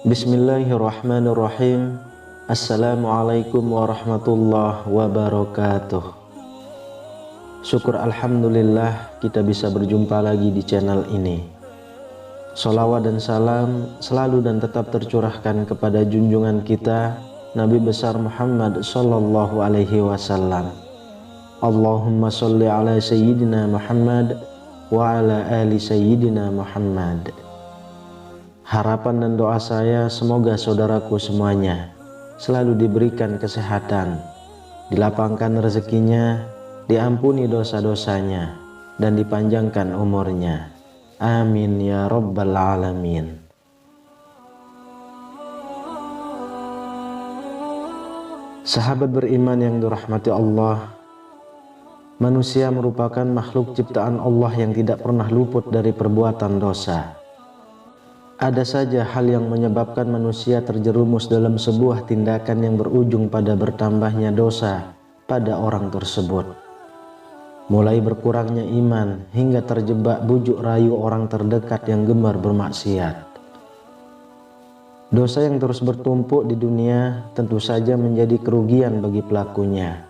Bismillahirrahmanirrahim. Assalamualaikum warahmatullahi wabarakatuh. Syukur alhamdulillah kita bisa berjumpa lagi di channel ini. Sholawat dan salam selalu dan tetap tercurahkan kepada junjungan kita Nabi besar Muhammad sallallahu alaihi wasallam. Allahumma sholli ala sayyidina Muhammad wa ala ali sayyidina Muhammad. Harapan dan doa saya semoga saudaraku semuanya selalu diberikan kesehatan, dilapangkan rezekinya, diampuni dosa-dosanya, dan dipanjangkan umurnya. Amin ya rabbal alamin. Sahabat beriman yang dirahmati Allah, manusia merupakan makhluk ciptaan Allah yang tidak pernah luput dari perbuatan dosa. Ada saja hal yang menyebabkan manusia terjerumus dalam sebuah tindakan yang berujung pada bertambahnya dosa pada orang tersebut. Mulai berkurangnya iman hingga terjebak bujuk rayu orang terdekat yang gemar bermaksiat. Dosa yang terus bertumpuk di dunia tentu saja menjadi kerugian bagi pelakunya,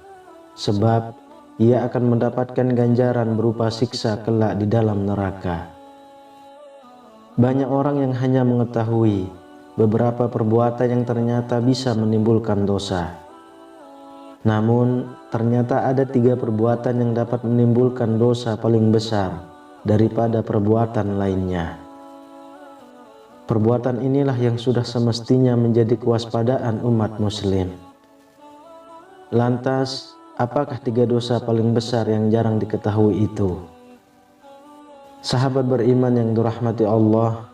sebab ia akan mendapatkan ganjaran berupa siksa kelak di dalam neraka. Banyak orang yang hanya mengetahui beberapa perbuatan yang ternyata bisa menimbulkan dosa. Namun, ternyata ada 3 perbuatan yang dapat menimbulkan dosa paling besar daripada perbuatan lainnya. Perbuatan inilah yang sudah semestinya menjadi kewaspadaan umat muslim. Lantas, apakah 3 dosa paling besar yang jarang diketahui itu? Sahabat beriman yang dirahmati Allah,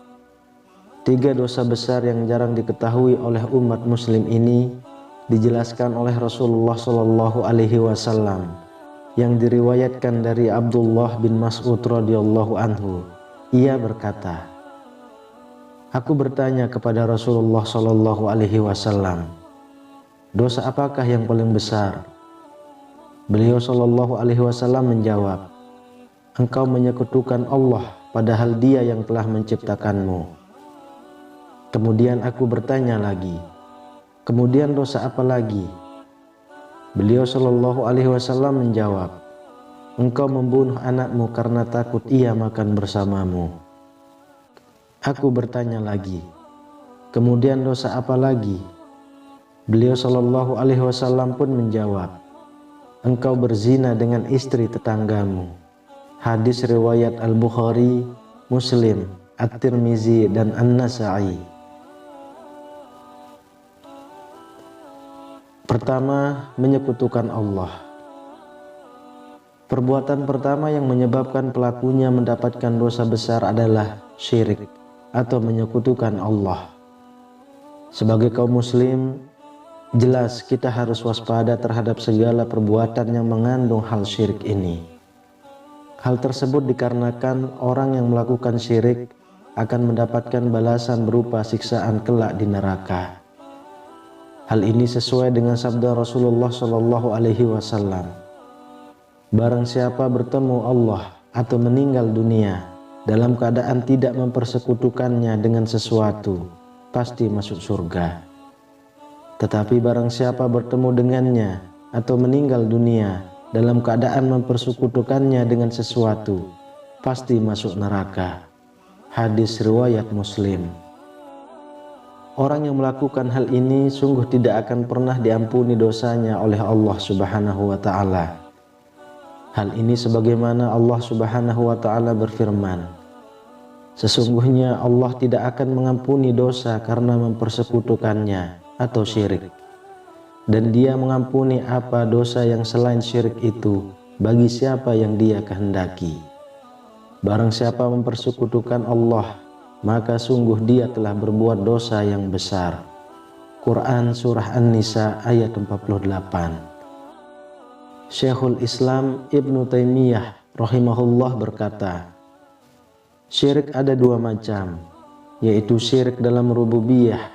3 dosa besar yang jarang diketahui oleh umat muslim ini dijelaskan oleh Rasulullah Shallallahu Alaihi Wasallam yang diriwayatkan dari Abdullah bin Mas'ud radhiyallahu anhu. Ia berkata, aku bertanya kepada Rasulullah Shallallahu Alaihi Wasallam, dosa apakah yang paling besar? Beliau Shallallahu Alaihi Wasallam menjawab, engkau menyekutukan Allah padahal Dia yang telah menciptakanmu. Kemudian aku bertanya lagi, kemudian dosa apa lagi? Beliau Shallallahu Alaihi Wasallam menjawab, engkau membunuh anakmu karena takut ia makan bersamamu. Aku bertanya lagi, kemudian dosa apa lagi? Beliau Shallallahu Alaihi Wasallam pun menjawab, engkau berzina dengan istri tetanggamu. Hadis riwayat Al-Bukhari, Muslim, At-Tirmizi, dan An-Nasa'i. Pertama, menyekutukan Allah. Perbuatan pertama yang menyebabkan pelakunya mendapatkan dosa besar adalah syirik atau menyekutukan Allah. Sebagai kaum muslim, jelas kita harus waspada terhadap segala perbuatan yang mengandung hal syirik ini. Hal tersebut dikarenakan orang yang melakukan syirik akan mendapatkan balasan berupa siksaan kelak di neraka. Hal ini sesuai dengan sabda Rasulullah Shallallahu Alaihi Wasallam. Barang siapa bertemu Allah atau meninggal dunia dalam keadaan tidak mempersekutukannya dengan sesuatu, pasti masuk surga. Tetapi barang siapa bertemu dengannya atau meninggal dunia dalam keadaan mempersekutukannya dengan sesuatu, pasti masuk neraka. Hadis riwayat Muslim. Orang yang melakukan hal ini sungguh tidak akan pernah diampuni dosanya oleh Allah Subhanahu wa Ta'ala. Hal ini sebagaimana Allah Subhanahu wa Ta'ala berfirman, sesungguhnya Allah tidak akan mengampuni dosa karena mempersekutukannya atau syirik. Dan Dia mengampuni apa dosa yang selain syirik itu bagi siapa yang Dia kehendaki. Barang siapa mempersekutukan Allah, maka sungguh dia telah berbuat dosa yang besar. Quran Surah An-Nisa ayat 48. Syekhul Islam Ibnu Taimiyah rahimahullah berkata, syirik ada 2 macam, yaitu syirik dalam rububiyah,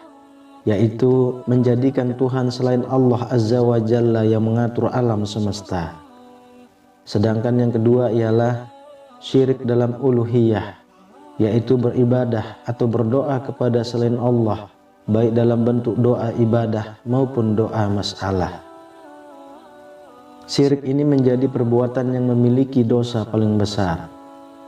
yaitu menjadikan Tuhan selain Allah Azza wa Jalla yang mengatur alam semesta. Sedangkan yang kedua ialah syirik dalam uluhiyah, yaitu beribadah atau berdoa kepada selain Allah baik dalam bentuk doa ibadah maupun doa masalah. Syirik ini menjadi perbuatan yang memiliki dosa paling besar,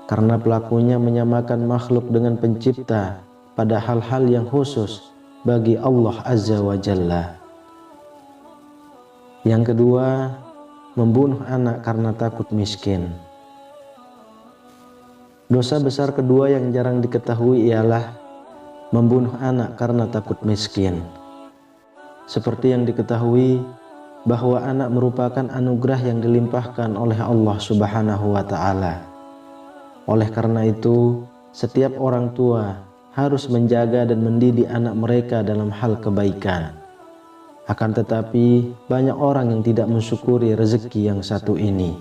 karena pelakunya menyamakan makhluk dengan pencipta pada hal-hal yang khusus bagi Allah Azza wa Jalla. Yang kedua, membunuh anak karena takut miskin. Dosa besar kedua yang jarang diketahui ialah membunuh anak karena takut miskin. Seperti yang diketahui bahwa anak merupakan anugerah yang dilimpahkan oleh Allah Subhanahu wa Ta'ala. Oleh karena itu, setiap orang tua harus menjaga dan mendidik anak mereka dalam hal kebaikan. Akan tetapi, banyak orang yang tidak mensyukuri rezeki yang satu ini.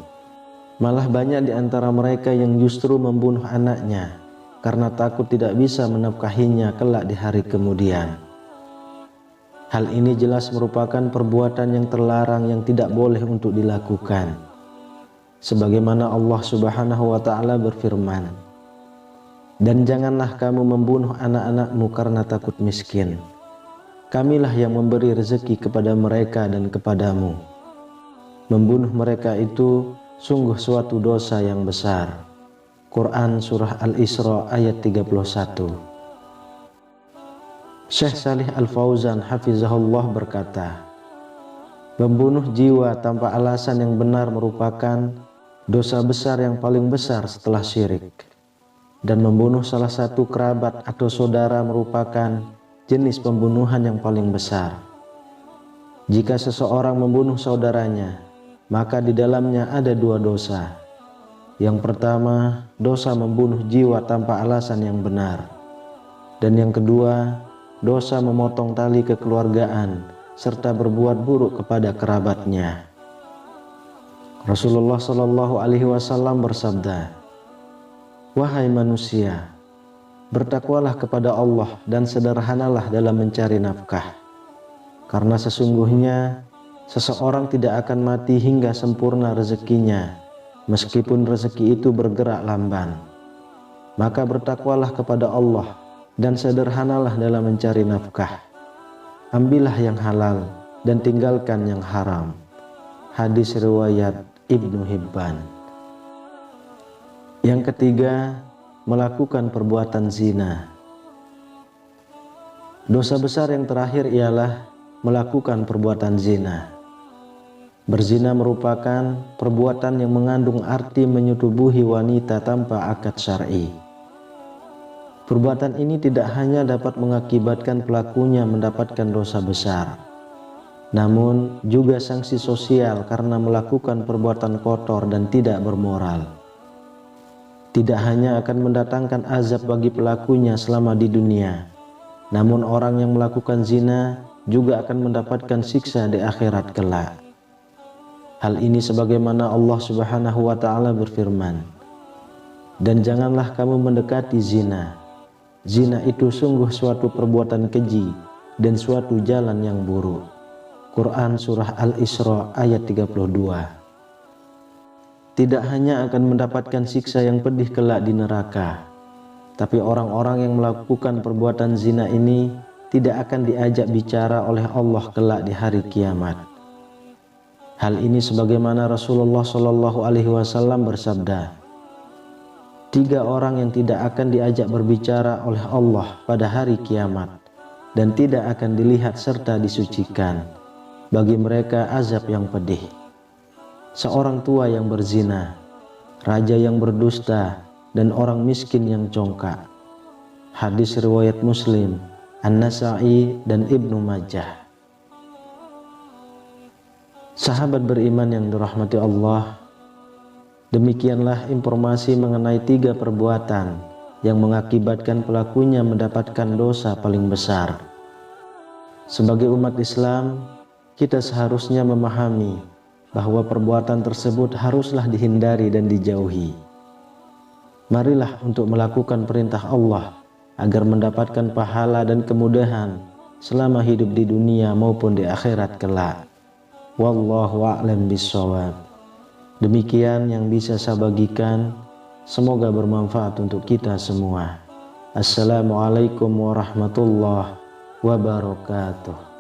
Malah banyak di antara mereka yang justru membunuh anaknya karena takut tidak bisa menafkahinya kelak di hari kemudian. Hal ini jelas merupakan perbuatan yang terlarang yang tidak boleh untuk dilakukan. Sebagaimana Allah Subhanahu wa Ta'ala berfirman, "Dan janganlah kamu membunuh anak-anakmu karena takut miskin. Kamilah yang memberi rezeki kepada mereka dan kepadamu. Membunuh mereka itu sungguh suatu dosa yang besar." Quran Surah Al-Isra ayat 31. Syekh Salih Al-Fauzan hafizahullah berkata, membunuh jiwa tanpa alasan yang benar merupakan dosa besar yang paling besar setelah syirik. Dan membunuh salah satu kerabat atau saudara merupakan jenis pembunuhan yang paling besar. Jika seseorang membunuh saudaranya, maka di dalamnya ada dua dosa. Yang pertama, dosa membunuh jiwa tanpa alasan yang benar. Dan yang kedua, dosa memotong tali kekeluargaan serta berbuat buruk kepada kerabatnya. Rasulullah Shallallahu Alaihi Wasallam bersabda, "Wahai manusia, bertakwalah kepada Allah dan sederhanalah dalam mencari nafkah, karena sesungguhnya seseorang tidak akan mati hingga sempurna rezekinya, meskipun rezeki itu bergerak lamban. Maka bertakwalah kepada Allah dan sederhanalah dalam mencari nafkah. Ambillah yang halal dan tinggalkan yang haram." Hadis riwayat Ibnu Hibban. Yang ketiga, melakukan perbuatan zina. Dosa besar yang terakhir ialah melakukan perbuatan zina. Berzina merupakan perbuatan yang mengandung arti menyetubuhi wanita tanpa akad syar'i. Perbuatan ini tidak hanya dapat mengakibatkan pelakunya mendapatkan dosa besar, namun juga sanksi sosial karena melakukan perbuatan kotor dan tidak bermoral. Tidak hanya akan mendatangkan azab bagi pelakunya selama di dunia, namun orang yang melakukan zina juga akan mendapatkan siksa di akhirat kelak. Hal ini sebagaimana Allah Subhanahu wa Ta'ala berfirman, "Dan janganlah kamu mendekati zina. Zina itu sungguh suatu perbuatan keji dan suatu jalan yang buruk." Quran Surah Al-Isra ayat 32. Tidak hanya akan mendapatkan siksa yang pedih kelak di neraka, tapi orang-orang yang melakukan perbuatan zina ini tidak akan diajak bicara oleh Allah kelak di hari kiamat. Hal ini sebagaimana Rasulullah Shallallahu Alaihi Wasallam bersabda, 3 orang yang tidak akan diajak berbicara oleh Allah pada hari kiamat dan tidak akan dilihat serta disucikan. Bagi mereka azab yang pedih. Seorang tua yang berzina, raja yang berdusta, dan orang miskin yang congkak. Hadis riwayat Muslim, An-Nasa'i, dan Ibnu Majah. Sahabat beriman yang dirahmati Allah, demikianlah informasi mengenai 3 perbuatan yang mengakibatkan pelakunya mendapatkan dosa paling besar. Sebagai umat Islam, kita seharusnya memahami bahwa perbuatan tersebut haruslah dihindari dan dijauhi. Marilah untuk melakukan perintah Allah agar mendapatkan pahala dan kemudahan selama hidup di dunia maupun di akhirat kelak. Wallahu a'lam bishawab. Demikian yang bisa saya bagikan, semoga bermanfaat untuk kita semua. Assalamualaikum warahmatullahi wabarakatuh.